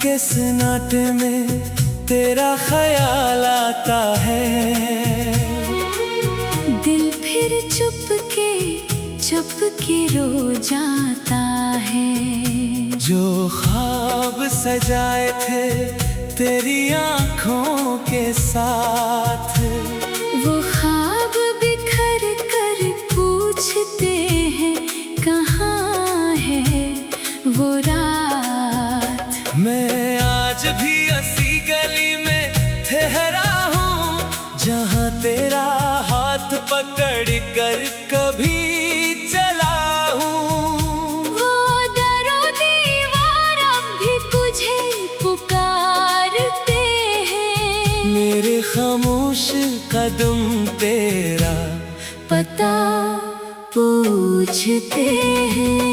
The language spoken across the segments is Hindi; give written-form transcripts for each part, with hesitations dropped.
के सन्नाटे में तेरा ख्याल आता है। दिल फिर चुप के रो जाता है। जो ख्वाब सजाए थे तेरी आँखों के साथ, वो ख्वाब बिखर कर पूछते हैं कहाँ है वो रात। मैं आज भी ऐसी गली में ठहरा हूँ जहाँ तेरा हाथ पकड़ कर कभी चला हूँ। वो दरो दीवार अब भी तुझे पुकारते हैं। मेरे खामोश कदम तेरा पता पूछते हैं।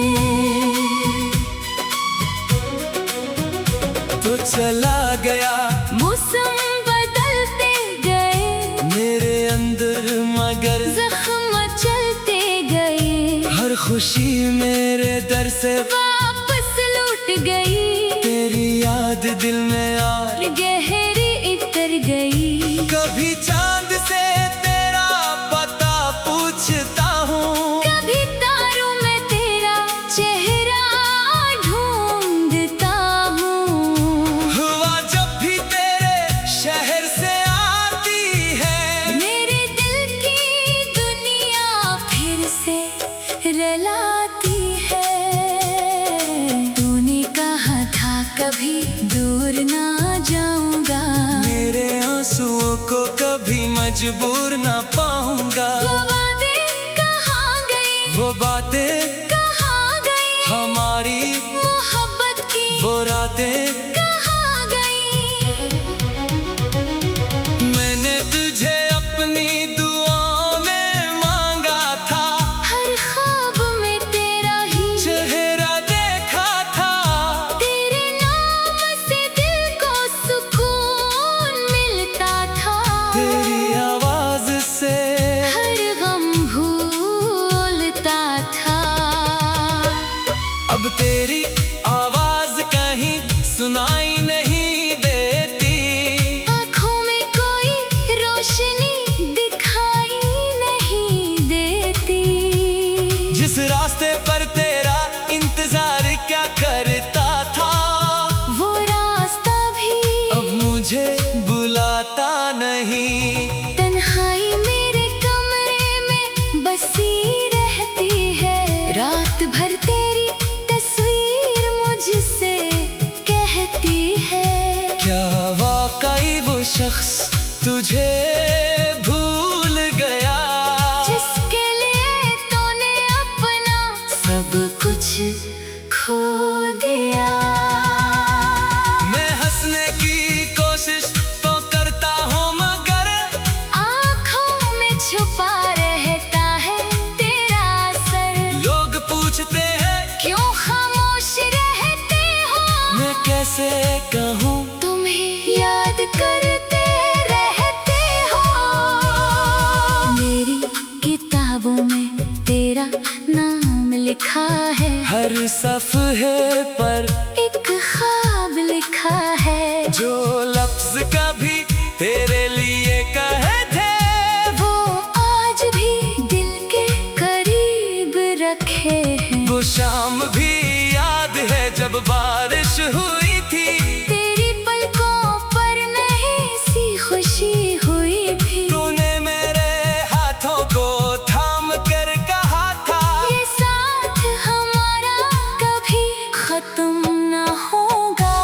तो चला गया, मौसम बदलते गए मेरे अंदर मगर जख्म चलते गए। हर खुशी मेरे दर से वापस लौट गई, तेरी याद दिल में यार गहरी उतर गई। कभी चांद से तेरा पता पूछता हूँ, कभी तारों में तेरा चेहरा ढूंढता हूँ। हुआ जब भी तेरे शहर से आती है, मेरे दिल की दुनिया फिर से रुलाती है। तूने कहा था कभी दूर ना जाऊंगा, मेरे आंसुओं को कभी मजबूर ना पाऊंगा। वो बातें कहाँ गई, वो बातें कहाँ गई, हमारी मोहब्बत की वो रातें कहाँ गई। मैंने तुझे अपनी दुआओं में मांगा था, हर ख्वाब में तेरा ही चेहरा देखा था। तेरे नाम से दिल को सुकून मिलता था। तेरी आवाज से हर गम भूलता था। अब तेरी आवाज कहीं सुनाई नहीं देती, आँखों में कोई रोशनी दिखाई नहीं देती। जिस रास्ते पर तेरा इंतजार क्या करता था, वो रास्ता भी अब मुझे बुलाता नहीं। तन्हाई मेरे कमरे में बसी रहती है। रात भर तेरी तस्वीर मुझसे कहती है, क्या वाकई वो शख्स तुझे भूल गया, जिसके लिए तूने अपना सब कुछ खो दिया। मैं हंसने की कोशिश तो करता हूँ मगर आँखों में छुपा रहता है तेरा सर। लोग पूछते हैं क्यों खामोश रहते हो, मैं कैसे कहूँ तुम्हें याद करते रहते हो। मेरी किताबों में तेरा नाम लिखा है, हर सफ़हे पर एक ख्वाब लिखा है। जो लफ्ज कभी तेरे लिए कहे थे, वो आज भी दिल के करीब रखे हैं। वो शाम भी याद है जब बारिश हुई थी, तेरी पलकों पर नहीं सी खुशी हुई भी। तूने मेरे हाथों को थाम कर कहा था, ये साथ हमारा कभी खत्म न होगा।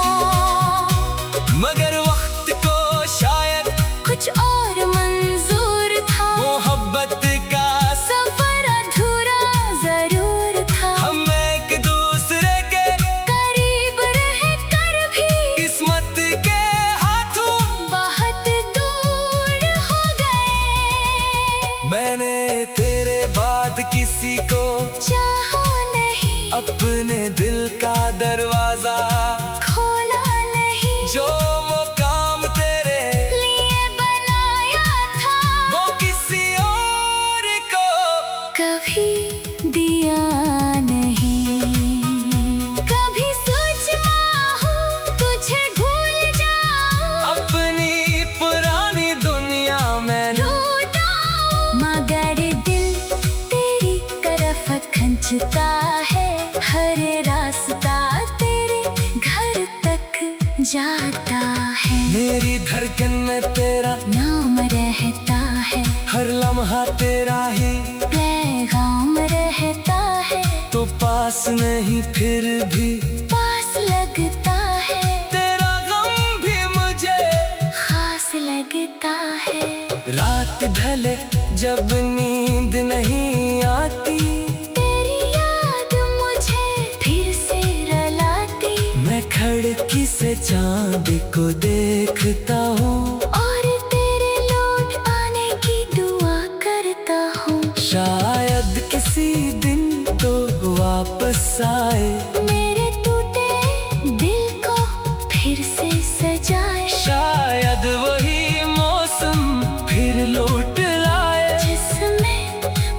मगर वक्त को शायद कुछ और मंजूर था, मोहब्बत का सफर अधूरा जरूर था। हम एक दूसरे के करीब रहकर भी किस्मत के हाथों बहुत दूर हो गए। मैंने तेरे बाद किसी को चाहा नहीं, अपने दिल का दरवाजा खोला नहीं। जो मुकाम तेरे लिए बनाया था, वो किसी और को कभी दिया नहीं। कभी सोचा हूँ तुझे खोजता है, हर रास्ता तेरे घर तक जाता है। मेरी धड़कन में तेरा नाम रहता है, हर लम्हा तेरा ही पैगाम रहता है। तो पास नहीं फिर भी पास लगता है, तेरा गम भी मुझे खास लगता है। रात ढले जब नींद नहीं आती, तेरी याद मुझे फिर से रुलाती। मैं खिड़की से चांद को देखता हूँ और तेरे लौट आने की दुआ करता हूँ। शायद किसी दिन तो वापस आए, मेरे टूटे दिल को फिर से सजाए। शायद वही मौसम फिर लौट लाए, जिसमें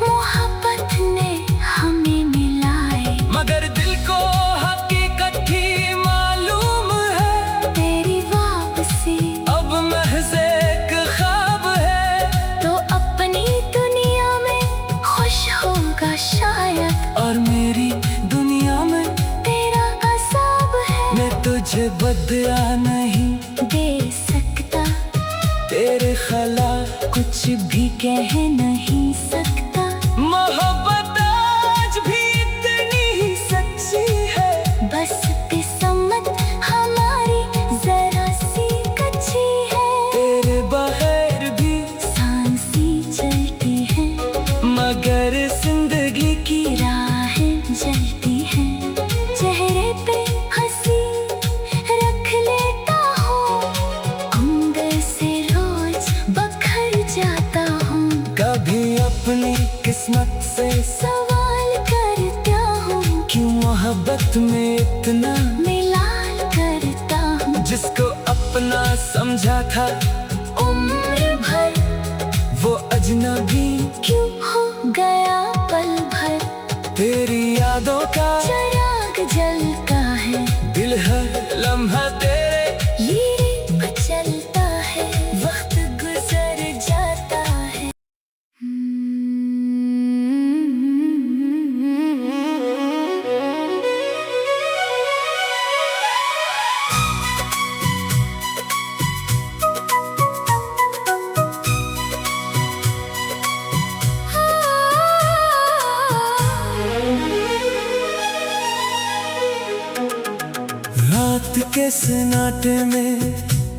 मोहब्बत ने हमें मिलाए। मगर दिल को हकीकत ही मालूम है, तेरी वापसी अब महज एक ख्वाब है। तो अपनी दुनिया में खुश होगा शायद, और मेरी दुनिया में तेरा अज़ाब है। मैं तुझे बदला नहीं दे सकता, तेरे खिला कुछ भी कह नहीं सकता। मोहब्बत आज भी इतनी ही सच्ची है, बस किस्मत हमारी जरा सी कच्ची है। तेरे बगैर भी सांसी चलती है, मगर जिंदगी की राहें जलती है। चेहरे पे हंसी रख लेता हूँ, अंदर से रोज बखर जाता हूँ। कभी अपनी किस्मत से सवाल करता हूँ, क्यों मोहब्बत में इतना, मिलाल करता हूँ। जिसको अपना समझा था उम्र भर वो अजनबी क्यों हो गया पल भर। तेरी यादों का चिराग जलता है, दिल हर लम्हा तेरे ये मचलता है, वक्त गुजर जाता है। रात के सन्नाटे में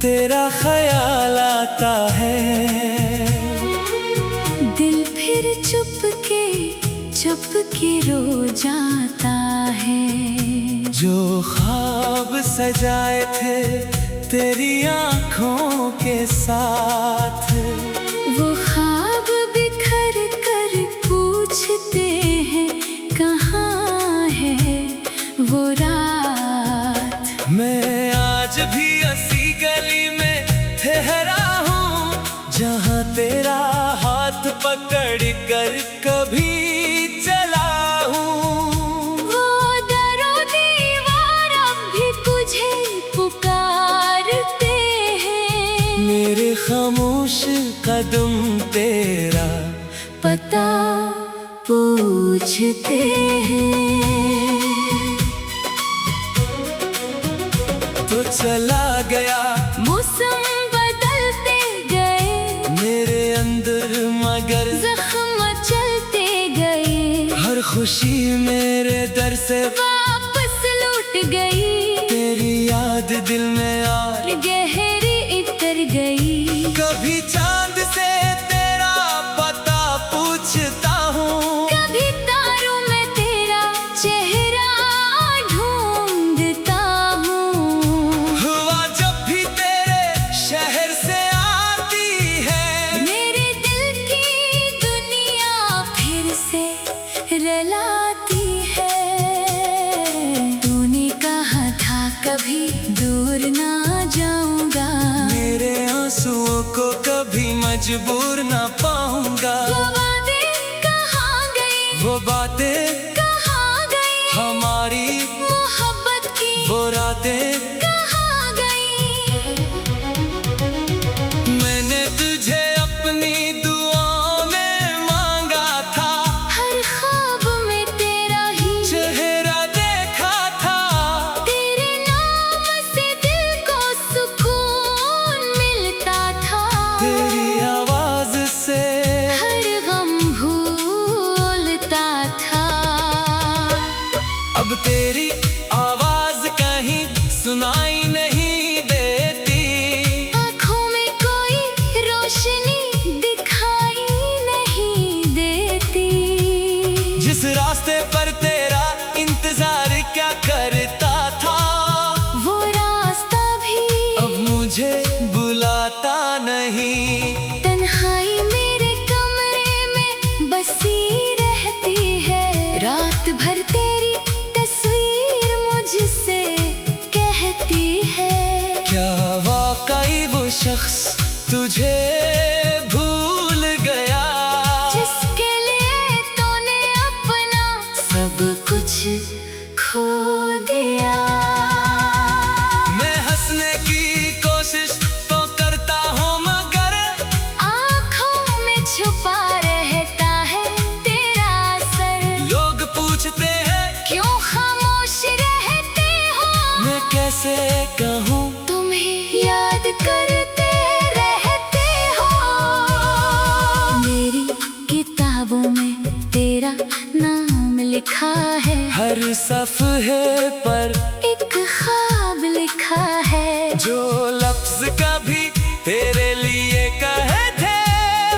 तेरा ख्याल आता है, दिल फिर चुप के रो जाता है। जो ख्वाब सजाए थे तेरी आँखों के साथ, वो ख्वाब बिखर कर पूछते हैं कहाँ है वो रात। मैं आज भी ऐसी गली में ठहरा हूँ, जहाँ तेरा हाथ पकड़ कर कभी चला हूँ। वो दरो दीवार अब भी तुझे पुकारते हैं, मेरे खामोश कदम तेरा पता पूछते हैं। तो चला गया, मौसम बदलते गए, मेरे अंदर मगर जख्म चलते गए। हर खुशी मेरे दर से वापस लौट गई, तेरी याद दिल में और गहरी उतर गई। कभी चांद से तेरा पता पूछता हूँ, कभी तारों में तेरा चेहरा ढूंढता हूँ। हुआ जब भी तेरे शहर से आती है, मेरे दिल की दुनिया फिर से रुलाती है। तूने कहा था कभी दूर ना जाऊंगा, मेरे आंसुओं को कभी मजबूर ना पाऊंगा। वो वादे कहाँ गए, वो बातें कहाँ गई, हमारी मोहब्बत की वो रातें कहाँ गई। मैंने तुझे अपनी दुआओं में मांगा था, हर ख्वाब में तेरा से कहूँ, तुम्हें याद करते रहते हो। मेरी किताबों में तेरा नाम लिखा है, हर सफ़हे पर एक ख्वाब लिखा है। जो लफ्ज कभी तेरे लिए कहे थे,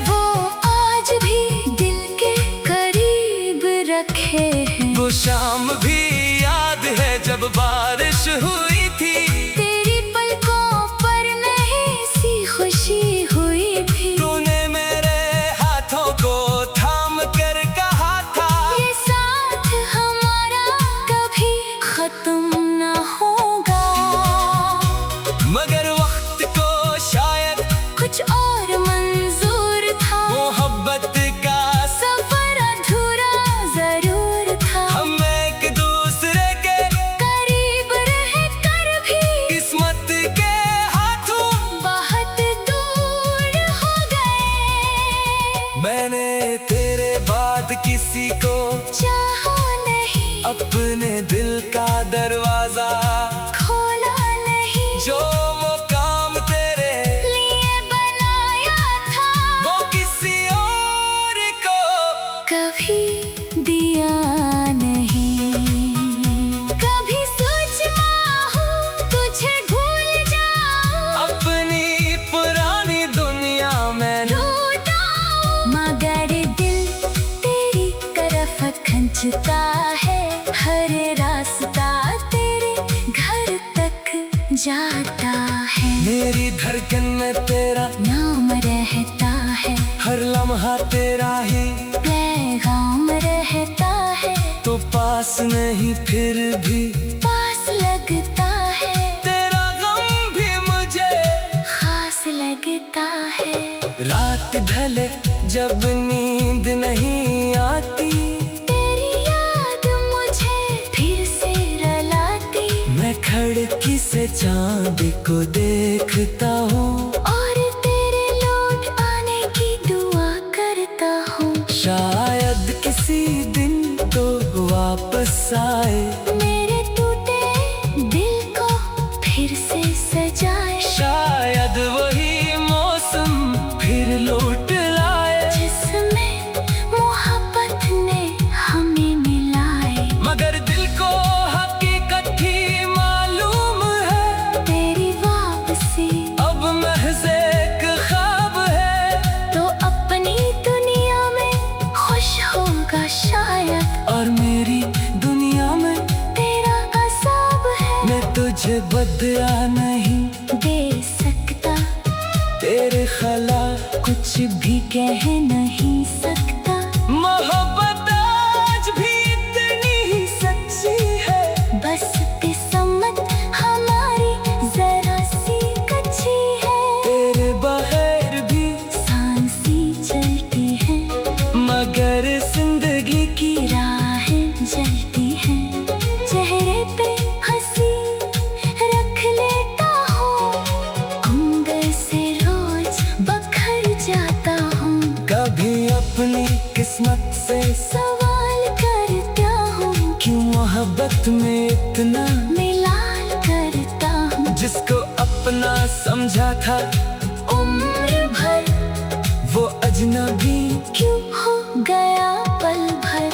वो आज भी दिल के करीब रखे हैं। वो शाम भी याद है जब बारिश हुई थी, तेरी पलकों पर नहीं सी खुशी हुई भी। तूने मेरे हाथों को थाम कर कहा था, ये साथ हमारा कभी खत्म न होगा। मगर वक्त को शायद कुछ और मंजूर था, मोहब्बत का सफर अधूरा जरूर था। हम एक दूसरे के करीब रह कर भी किस्मत के हाथों बहुत दूर हो गए। मैंने तेरे बाद किसी को चाहा नहीं, अपने दिल का दरवाजा खोला नहीं। जो मुकाम तेरे लिए बनाया था, वो किसी और को कभी दिया नहीं। कभी सोचता हूँ तुझे भूल जाऊं, अपनी पुरानी दुनिया में रोता हूँ। मगर दिल तेरी तरफ खींचता है, हर रास्ता तेरे घर तक जाता है। मेरी धड़कन में तेरा नाम रहता है, हर लम्हा तेरा ही, पैगाम रहता है। तो पास नहीं फिर भी पास लगता है, तेरा गम भी मुझे खास लगता है। रात ढले जब नींद नहीं आती, तेरी याद मुझे फिर से रुलाती। मैं खिड़की से चांद को देखता हूँ, और तेरे लौट आने की दुआ करता हूँ। शायद किसी दिन तो वापस आए, मेरे टूटे दिल को फिर से सजाए। शायद वही मौसम फिर लौट लाए, जिसमें मोहब्बत ने हमें मिलाए। मगर दिल को हकीकत ही मालूम है, तेरी वापसी अब महज एक ख्वाब है। तो अपनी दुनिया में खुश होगा शायद, और मेरी दुनिया में तेरा अज़ाब है। मैं तुझे बदला नहीं दे सकता, तेरे खिला कुछ भी कह नहीं सकता। मोहब्बत आज भी इतनी ही सच्ची है, बस किस्मत हमारी जरा सी कच्ची है। तेरे बगैर भी सांसी चलती है, मगर जिंदगी की राहें जलती हैं। चेहरे पे हंसी रख लेता हूँ, अंदर से रोज बखर जाता हूँ। कभी अपनी किस्मत से सवाल करता हूँ, क्यों मोहब्बत में इतना, मिलाल करता हूँ। जिसको अपना समझा था उम्र भर वो अजनबी क्यों हो गया पल भर।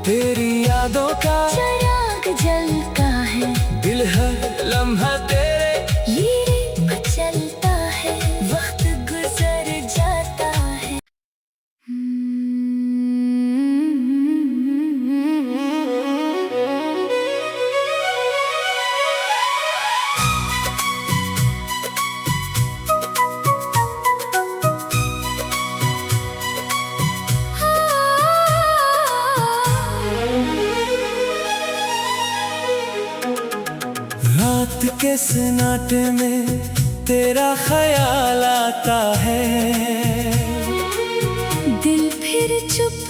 तेरी यादों का चिराग जलता है, दिल हर लम्हा तेरे ये चलता है, वक्त गुजर जाता है। रात के सन्नाटे में तेरा ख्याल आता है, दिल फिर चुप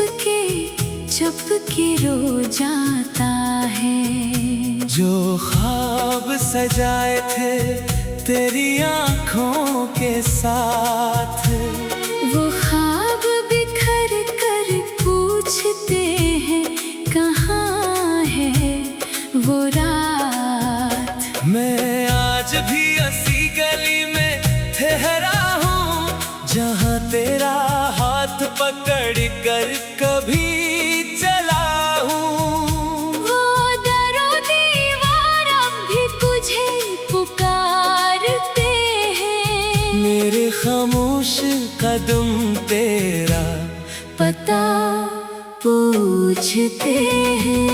के रो जाता है। जो ख्वाब सजाए थे तेरी आँखों के साथ, वो ख्वाब बिखर कर पूछते हैं कहाँ है वो रात। मैं कर कभी चला हूँ। वो दरो दीवार अब भी तुझे पुकारते हैं। मेरे खामोश कदम तेरा पता पूछते हैं।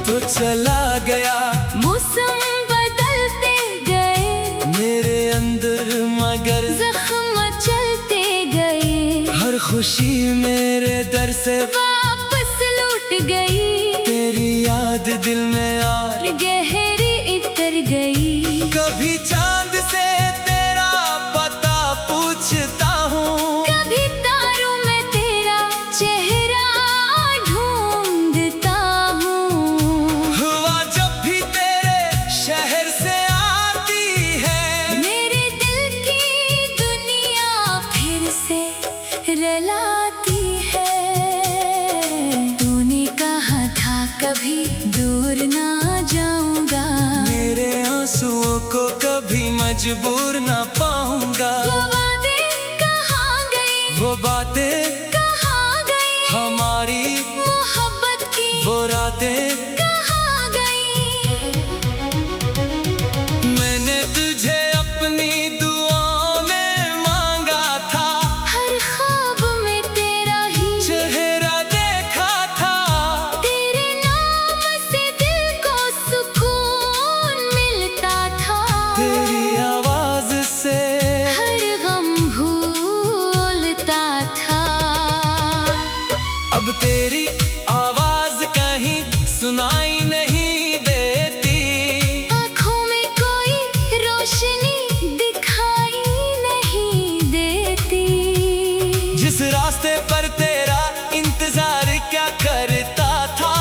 तो चला गया, मौसम बदलते गए, मेरे अंदर मगर जख्म चलते गए। हर खुशी मेरे दर से वापस लौट गई, तेरी याद दिल में यार गहरी उतर गई। कभी चांद से तेरा पता पूछता हूँ, कभी तारों में तेरा चेहरा ढूंढता हूँ। हुआ जब भी तेरे शहर से आती है, मेरे दिल की दुनिया फिर से रलाती है। तूने कहा था कभी दूर ना जाऊंगा, मेरे आंसुओं को कभी मजबूर ना पाऊंगा। वो वादे कहाँ गए, वो बातें कहाँ गई, हमारी मोहब्बत की वो रातें कहाँ गई। मैंने तुझे अपनी दुआओं में मांगा था, हर ख्वाब में तेरा ही चेहरा देखा था। तेरे नाम से दिल को सुकून मिलता था। तेरी आवाज से हर गम भूलता था। अब तेरी आवाज कहीं सुनाई नहीं देती, आँखों में कोई रोशनी दिखाई नहीं देती। जिस रास्ते पर तेरा इंतजार क्या करता था,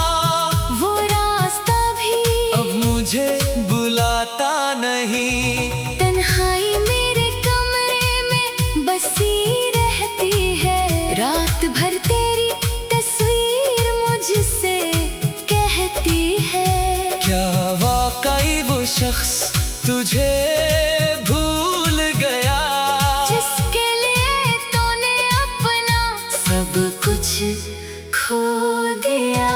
वो रास्ता भी अब मुझे बुलाता नहीं। तन्हाई मेरे कमरे में बसी रहती है, रात भर तेरी तस्वीर मुझसे कहती है। क्या वाकई वो शख्स तुझे भूल गया, जिसके लिए तूने अपना सब कुछ खो दिया।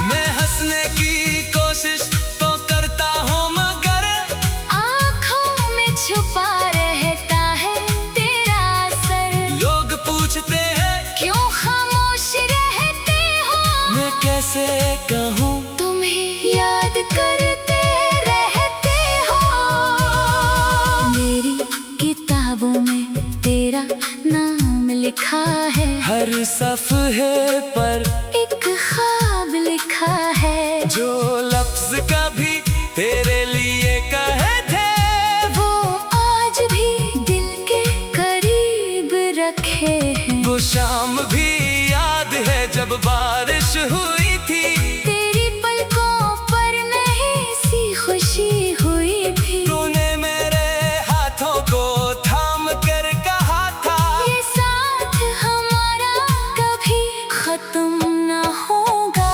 मैं हंसने की कोशिश तो करता हूँ मगर आँखों में छुपा रहता है तेरा सर। लोग पूछते हैं क्यों खामोश रहते हो, मैं कैसे कहूँ तुम्हें याद करते रहते हो। मेरी किताबों में तेरा नाम लिखा है, हर सफ़े पर एक ख्वाब लिखा है। जो लफ्ज कभी तेरे लिए कहे थे, वो आज भी दिल के करीब रखे हैं। वो शाम भी याद है जब बारिश हुई थी, तेरी पलकों पर नहीं सी खुशी हुई थी। तूने मेरे हाथों को थाम कर कहा था, ये साथ हमारा कभी खत्म न होगा।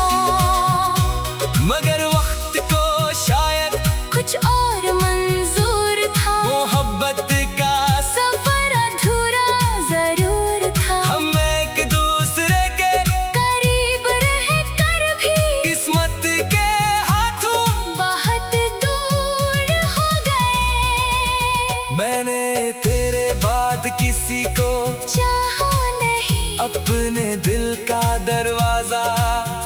मगर वक्त को शायद कुछ और मंजूर था, मोहब्बत का सफर अधूरा जरूर था। हम एक दूसरे के करीब रहकर भी किस्मत के हाथों बहुत दूर हो गए। मैंने तेरे बाद किसी को चाहा नहीं, अपने दिल का दरवाजा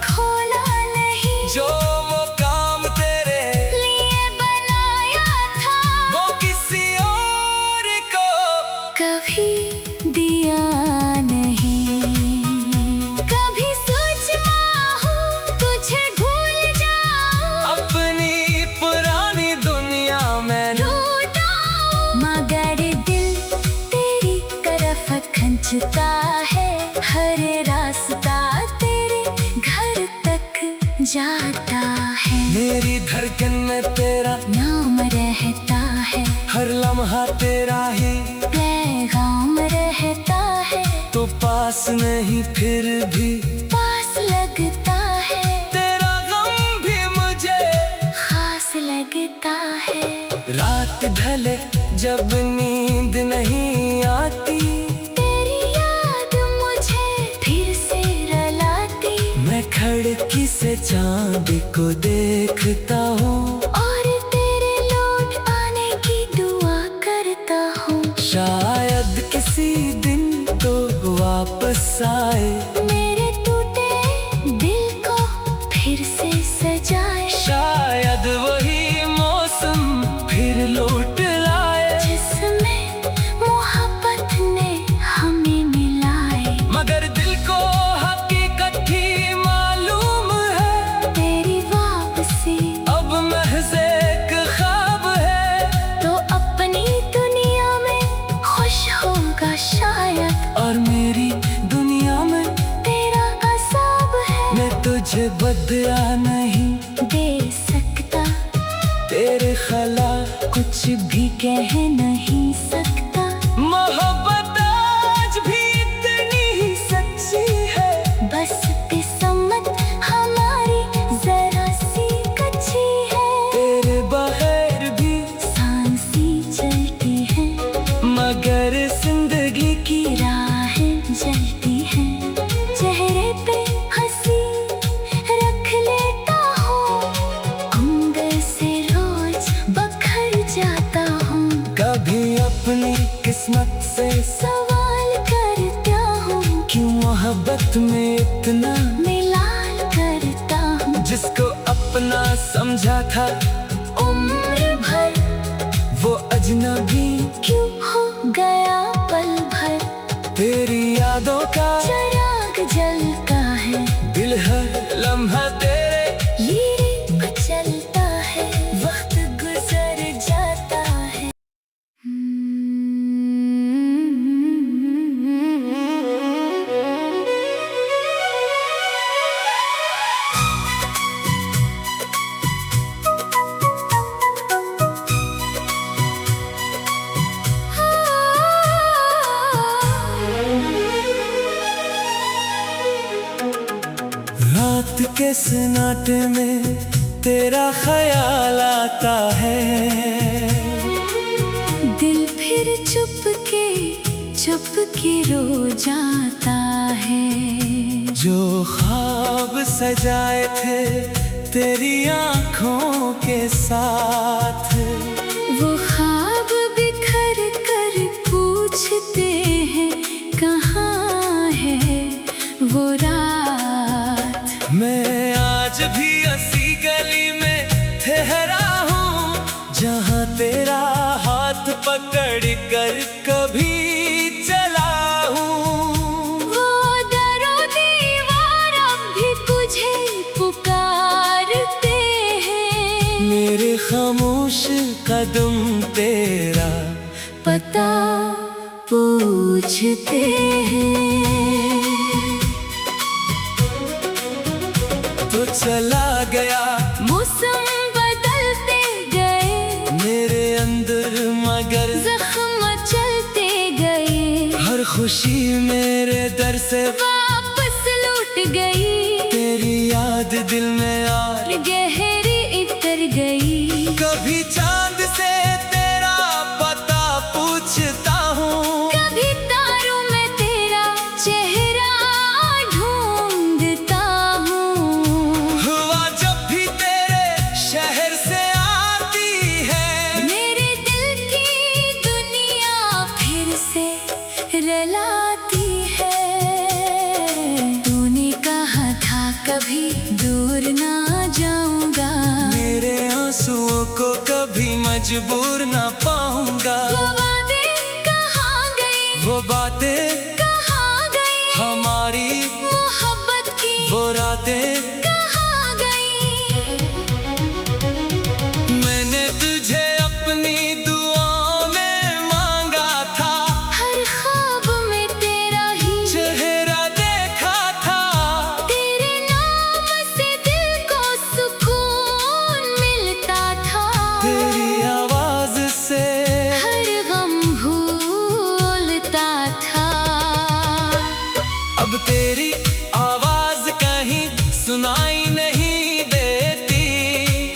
खोला नहीं। जो वो काम तेरे लिए बनाया था, वो किसी और को कभी दिया नहीं। कभी सोचता हूँ तुझे भूल जाऊँ, अपनी पुरानी दुनिया में लौटा मगर दिल तेरी तरफ खींचता है। हर रास्ता तेरे घर तक जाता है। मेरी धड़कन में तेरा नाम रहता है, हर लम्हा तेरा ही पैगाम रहता है। तो पास नहीं फिर भी पास लगता है, तेरा गम भी मुझे खास लगता है। रात ढले जब नींद देखता हूँ और तेरे लौट आने की दुआ करता हूँ। शायद किसी दिन तो वापस आए, मेरे टूटे दिल को फिर से सजाए। शायद वही मौसम फिर लौट लाए, जिसमें मोहब्बत ने हमें मिलाए। मगर दिल को हकीकत ही मालूम है, तेरी वापसी अब महज एक ख्वाब है। तो अपनी दुनिया में खुश होगा शायद, और मेरी दुनिया में तेरा अज़ाब है। मैं तुझे बदला नहीं दे सकता, तेरे खला कुछ भी कह नहीं सकता। मोहब्बत आज भी इतनी ही सच्ची है, बस किस्मत हमारी जरा सी कच्ची है। तेरे बगैर भी सांसी चलती है, मगर जिंदगी की राहें जलती हैं। चेहरे पे हंसी रख लेता हूँ, अंदर से रोज बखर जाता हूँ। कभी अपनी किस्मत से सवाल करता हूँ, क्यों मोहब्बत में इतना, मिलाल करता हूँ। जिसको अपना समझा था उम्र भर वो अजनबी क्यों हो गया पल भर। तेरी यादों का चिराग जलता है, दिल हर लम्हा तेरे ये चलता है, वक्त गुजर जाता है। रात के सन्नाटे में तेरा ख्याल आता है, दिल फिर चुप के रो जाता है। जो ख्वाब सजाए थे तेरी आंखों के साथ, वो ख्वाब बिखर कर पूछते हैं कहाँ है वो रात। मैं आज भी ऐसी गली में ठहरा हूँ, जहाँ तेरा हाथ पकड़ कर कभी चला हूँ। वो दरो दीवार अब भी तुझे पुकारते हैं, मेरे खामोश कदम तेरा पता पूछते हैं। तो चला गया, मौसम बदलते गए, मेरे अंदर मगर जख्म चलते गए। हर खुशी मेरे दर से वापस लौट गई, तेरी याद दिल में यार गहरी इतर गई। कभी चांद से तेरा पता पूछता हूँ, कभी तारों में तेरा चेहरा ढूंढता हूँ। हुआ जब भी तेरे शहर से आती है, मेरे दिल की दुनिया फिर से रलाती है। तूने कहा था कभी दूर ना जाऊंगा, मेरे आंसुओं को कभी मजबूर ना पाऊंगा। वो बातें कहाँ गई, वो बातें कहाँ गई, हमारी मोहब्बत की वो रातें कहाँ गई। मैंने तुझे अपनी दुआओं में मांगा था, हर ख्वाब में तेरा ही चेहरा देखा था। तेरे नाम से दिल को सुकून मिलता था। तेरी आवाज से हर गम भूलता था। अब तेरी आवाज कहीं सुनाई नहीं देती,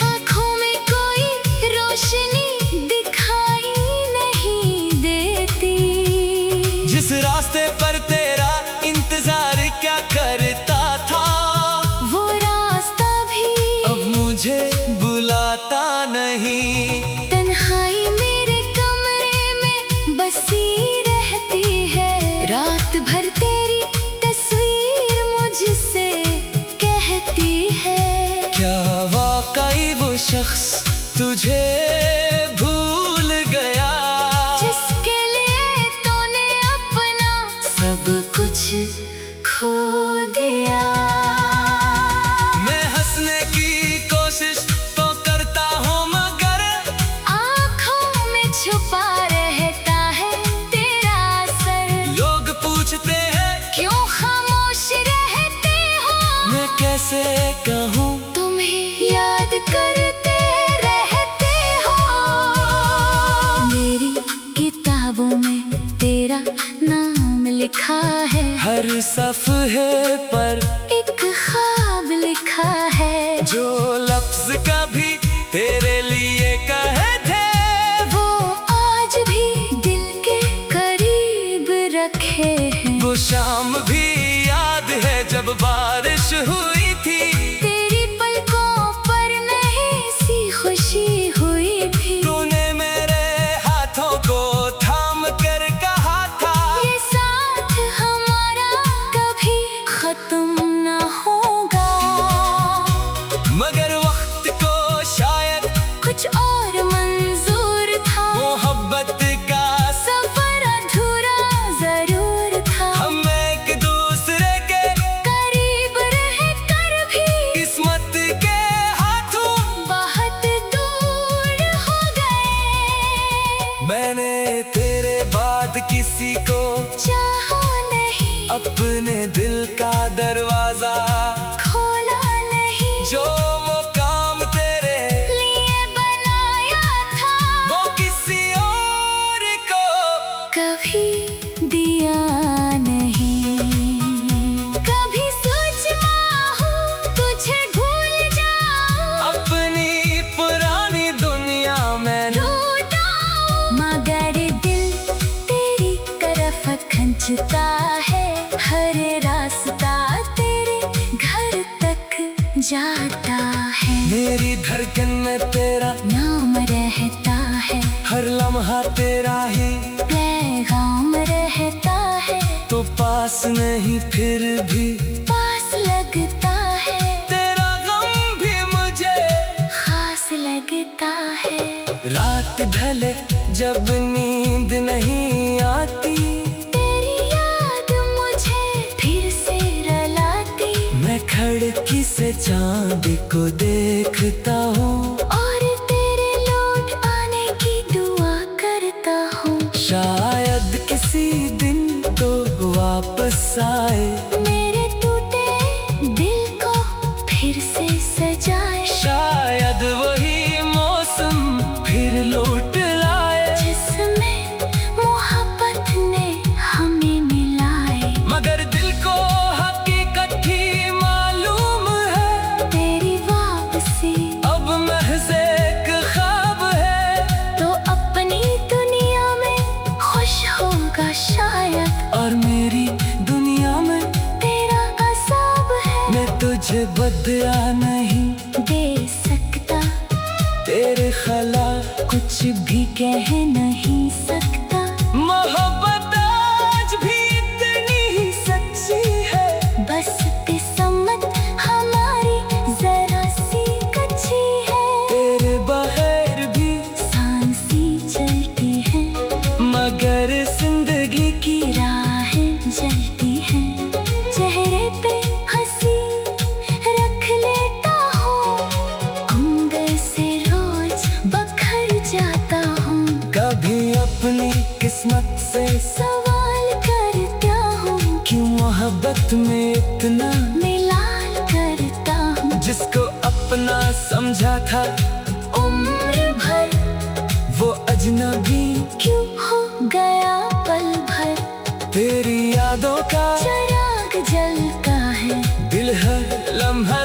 आँखों में कोई रोशनी दिखाई नहीं देती। जिस रास्ते पर तेरा इंतजार क्या करता था, वो रास्ता भी अब मुझे तुझे भूल गया, जिसके लिए तूने अपना सब कुछ खो दिया। मैं हंसने की कोशिश तो करता हूँ मगर आँखों में छुपा रहता है तेरा सर। लोग पूछते हैं क्यों खामोश रहते हो, मैं कैसे कहूँ तुम्हें याद करते रहते हो। मेरी किताबों में तेरा नाम लिखा है, हर सफ़े पर एक ख्वाब लिखा है। जो लफ्ज कभी तेरे लिए कहे थे वो आज भी दिल के करीब रखे हैं। वो शाम भी याद है जब बारिश हुई थी, तेरी पलकों पर नहीं सी खुशी हुई थी। तूने मेरे हाथों को थाम कर कहा था ये साथ हमारा कभी खत्म न होगा, मगर वक्त को शायद कुछ और मंजूर था। मोहब्बत का सफर अधूरा जरूर था। हम एक दूसरे के करीब रहकर भी किस्मत के हाथों बहुत दूर हो गए। मैंने तेरे बाद किसी को चाहा नहीं, अपने दिल का दरवाजा खोला नहीं। जो वो काम तेरे लिए बनाया था वो किसी और को कभी दिया नहीं। कभी सोचता हूँ तुझे भूल जाऊं, अपनी पुरानी दुनिया में लौटा मगर दिल तेरी तरफ खींचता है। हर रास्ता तेरे घर तक जाता है। मेरी धड़कन में तेरा नाम रहता है, हर लम्हा तेरा ही पैगाम रहता है। तो पास नहीं फिर भी पास लगता है, तेरा गम भी मुझे खास लगता है। रात ढले जब नींद नहीं आती, तेरी याद मुझे फिर से रुलाती। मैं खिड़की से चांद को देखता हूँ, और तेरे लौट आने की दुआ करता हूँ। शायद किसी दिन तो वापस आए, मेरे टूटे दिल को फिर से सजाए। शायद वही मौसम फिर लौट लाए, जिसमें मोहब्बत ने हमें मिलाए। मगर दिल को हकीकत ही मालूम है, तेरी वापसी अब महज एक ख्वाब है। तो अपनी दुनिया में खुश होगा शायद, और मेरी दुनिया में तेरा अज़ाब है। मैं तुझे बदला नहीं दे सकता, तेरे खला कुछ भी कह नहीं सकता। मोहब्बत आज भी इतनी ही सच्ची है, बस किस्मत हमारी जरा सी कच्ची है। तेरे बगैर भी सांसी चलती है, मगर जिंदगी की राहें जलती हैं। चेहरे पे हंसी रख लेता हूँ, अंदर से रोज बखर जाता हूँ। कभी अपनी किस्मत से सवाल करता हूँ, क्यों मोहब्बत में इतना, मिलान करता हूँ। जिसको अपना समझा था उम्र भर वो अजनबी क्यों हो गया पल भर। तेरी यादों का चिराग जलता है, दिल हर लम्हा